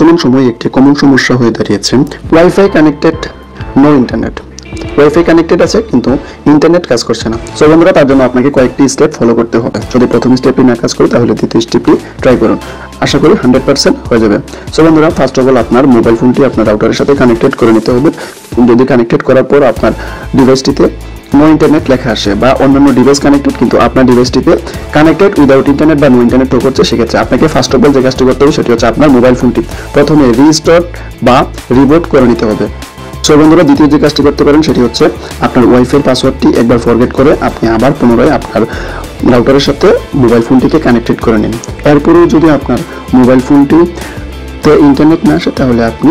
বর্তমান সময়ে একটি কমন সমস্যা হয়ে দাঁড়িয়েছে wifi connected no internet. Wifi connected আছে কিন্তু ইন্টারনেট কাজ করছে না। সো বন্ধুরা, তার জন্য আপনাকে কয়েকটি স্টেপ ফলো করতে হবে। যদি প্রথম স্টেপটি না কাজ করে তাহলে দ্বিতীয় স্টেপটি ট্রাই করুন, আশা করি 100% হয়ে যাবে। সো বন্ধুরা, ফার্স্ট অফ অল আপনার মোবাইল ফোনটি আপনার রাউটারের সাথে কানেক্টেড করে নিতে হবে। যদি কানেক্টেড করার পর আপনার ডিভাইসটিতে নো ইন্টারনেট লেখা আসে বা অন্যান্য ডিভাইস কানেক্টেড কিন্তু আপনার ডিভাইসটিতে কানেক্টেড উইদাউট ইন্টারনেট বা নো ইন্টারনেট শো করছে, সেক্ষেত্রে আপনাকে ফার্স্ট অফ অল যে কাজটি করতে হবে সেটি হচ্ছে আপনার মোবাইল ফোনটি প্রথমে রিস্টোর বা রিবুট করে নিতে হবে। সো বন্ধুরা, দ্বিতীয় যে কাজটি করতে পারেন সেটি হচ্ছে আপনার ওয়াইফাই পাসওয়ার্ডটি একবার ফরগেট করে আপনি আবার পুনরায় আপনার রাউটারের সাথে মোবাইল ফোনটিকে কানেক্টেড করে নিন। এরপরেও যদি আপনার মোবাইল ফোনটিতে ইন্টারনেট না আসে তাহলে আপনি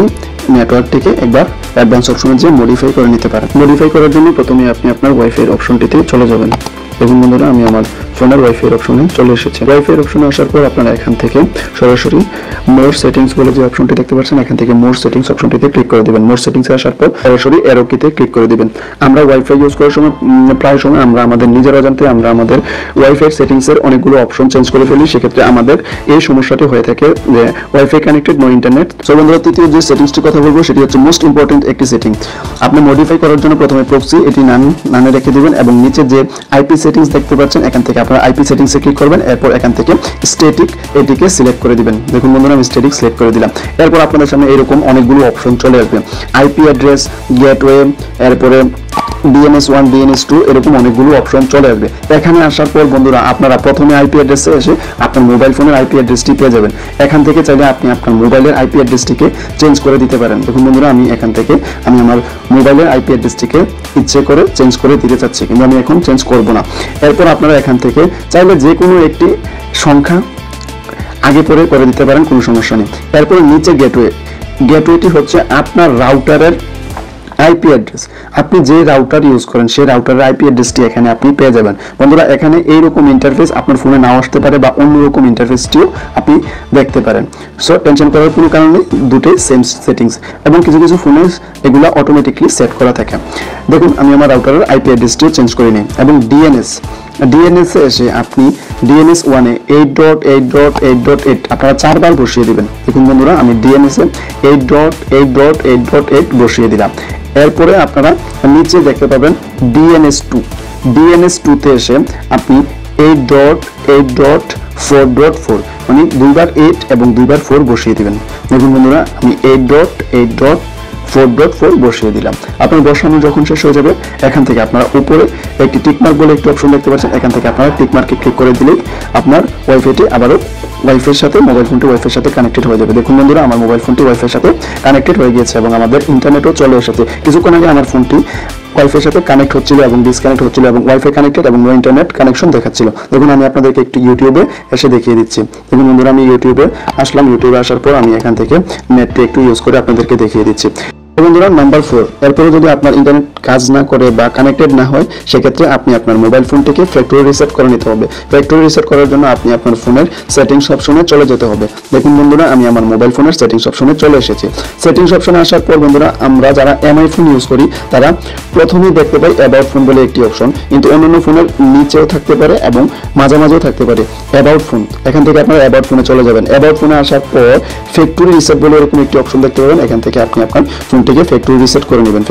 নেটওয়ার্কটিকে একবার অ্যাডভান্স অপশনে যে মডিফাই করে নিতে পারেন। মডিফাই করার জন্য প্রথমে আপনি আপনার ওয়াইফাই অপশনটিতে চলে যাবেন। দেখুন বন্ধুরা, আমি আমার ফোনের ওয়াইফাই অপশনে চলে এসেছি। ওয়াইফাই অপশনে আসার পর আপনারা এখান থেকে সরাসরি মোর সেটিংস বলে যে অপশনটি দেখতে পাচ্ছেন, এখান থেকে মোর সেটিংস অপশনটিতে ক্লিক করে দিবেন। মোর সেটিংসে আসার পর সরাসরি অ্যারো কিতে ক্লিক করে দিবেন। আমরা ওয়াইফাই ইউজ করার সময় প্রায় সময় আমরা আমাদের নিজের অজান্তে আমরা আমাদের ওয়াইফাই সেটিংসের অনেকগুলো অপশন চেঞ্জ করে ফেলি, সেক্ষেত্রে আমাদের এই সমস্যাটি হয়ে থাকে যে wifi connected no internet. So বন্ধুরা, তৃতীয় যে সেটিংসটির কথা বলবো সেটি হচ্ছে মোস্ট ইম্পর্টেন্ট একটি সেটিং। আপনি মডিফাই করার জন্য প্রথমে প্রক্সি এটি নানে রেখে দিবেন এবং নিচে যে আইপি সেটিংস দেখতে পাচ্ছেন এখান থেকে আপনারা আইপি সেটিংসে ক্লিক করবেন। এরপর এখান থেকে স্ট্যাটিক এটিকে সিলেক্ট করে দিবেন। দেখুন বন্ধুরা, আমি স্ট্যাটিক সিলেক্ট করে দিলাম। এরপর আপনাদের সামনে এরকম অনেকগুলো অপশন চলে আসবে, আইপি অ্যাড্রেস, গেটওয়ে, এরপরে DNS1 DNS2 এরকম অনেকগুলো অপশন চলে আসবে। এখানে আসার পর বন্ধুরা, আপনারা প্রথমে আইপি অ্যাড্রেসে এসে আপনার মোবাইল ফোনের আইপি অ্যাড্রেসটি পেয়ে যাবেন। এখান থেকে চাইলে আপনি আপনার মোবাইলের আইপি অ্যাড্রেসটিকে চেঞ্জ করে দিতে পারেন। দেখুন বন্ধুরা, আমি এখান থেকে আমার মোবাইলের আইপি অ্যাড্রেসটিকে ইচ্ছে করে চেঞ্জ করে দিতে চাচ্ছি, কিন্তু আমি এখন চেঞ্জ করব না। এরপর আপনারা এখান থেকে চাইলে যে কোনো একটি সংখ্যা আগে পরে করে দিতে পারেন, কোনো সমস্যা নেই। এরপর নিচে গেটওয়েটি হচ্ছে আপনার রাউটারের আইপি অ্যাড্রেস। আপনি যে রাউটার ইউজ করেন সেই রাউটারের আইপি অ্যাড্রেসটি এখানে আপনি পেয়ে যাবেন। বন্ধুরা, এখানে এইরকম ইন্টারফেস আপনার ফোনে নাও আসতে পারে বা অন্যরকম ইন্টারফেসটিও আপনি দেখতে পারেন। সো টেনশন করার কোনো কারণ নেই, দুটোই সেম সেটিংস এবং কিছু কিছু ফোনে এগুলো অটোমেটিকলি সেট করা থাকে। দেখুন, আমি আমার রাউটারের আইপি অ্যাড্রেসটিও চেঞ্জ করে নিই এবং ডিএনএস এ এসে আপনি DNS1 এ 8.8.8.8 আপনারা 4 বার বসিয়ে দিবেন। দেখুন বন্ধুরা, আমি DNS এ 8.8.8.8 বসিয়ে দিলাম। এরপরে আপনারা নিচে দেখতে পাবেন DNS2 তে এসে আপনি 8.8.4.4 মানে 2 বার 8 এবং 2 বার 4 বসিয়ে দিবেন। দেখুন বন্ধুরা, আমি 8.8.4.4 বসিয়ে দিলাম। আপনার বসানো যখন শেষ হয়ে যাবে এখান থেকে আপনারা উপরে একটি টিকমার্ক বলে একটি অপশন দেখতে পাচ্ছেন, এখান থেকে আপনারা টিকমার্কে ক্লিক করে দিলেই আপনার ওয়াইফাইটি আবারও ওয়াইফাইয়ের সাথে মোবাইল ফোনটি ওয়াইফাইয়ের সাথে কানেক্টেড হয়ে যাবে। দেখুন বন্ধুরা, আমার মোবাইল ফোনটি ওয়াইফাইয়ের সাথে কানেক্টেড হয়ে গিয়েছে এবং আমাদের ইন্টারনেটও চলে এসেছে। কিছুক্ষণ আগে আমার ফোনটি ওয়াইফাইয়ের সাথে কানেক্ট হচ্ছিল এবং ডিসকানেক্ট হচ্ছিল এবং ওয়াইফাই কানেক্টেড এবং নো ইন্টারনেট কানেকশন দেখাচ্ছিল। দেখুন, আমি আপনাদেরকে একটু ইউটিউবে এসে দেখিয়ে দিচ্ছি। দেখুন বন্ধুরা, আমি ইউটিউবে আসলাম। ইউটিউবে আসার পর আমি এখান থেকে নেটটি একটু ইউজ করে আপনাদেরকে দেখিয়ে দিচ্ছি। বন্ধুরা, নাম্বার 4, এরপরে যদি আপনার ইন্টারনেট কাজ না করে বা কানেক্টেড না হয় সেক্ষেত্রে আপনি আপনার মোবাইল ফোনটিকে ফ্যাক্টরি রিসেট করে নিতে হবে। ফ্যাক্টরি রিসেট করার জন্য আপনি আপনার ফোনের সেটিংস অপশনে চলে যেতে হবে। দেখুন বন্ধুরা, আমি আমার মোবাইল ফোনের সেটিংস অপশনে চলে এসেছি। সেটিংস অপশনে আসার পর বন্ধুরা, আমরা যারা এমআই ফোন ইউজ করি তারা প্রথমেই দেখতে পাই অ্যাবাউট ফোন বলে একটি অপশন, কিন্তু অন্যান্য ফোনের নিচেও থাকতে পারে এবং মাঝামাঝিও থাকতে পারে অ্যাবাউট ফোন। এখান থেকে আপনারা অ্যাবাউট ফোনে চলে যাবেন। অ্যাবাউট ফোনে আসার পর ফ্যাক্টরি রিসেট বলে এরকম একটি অপশন দেখতে পাবেন, এখান থেকে আপনি আপনার ফোনটিকে ফ্যাক্টরি রিসেট করে নেবেন।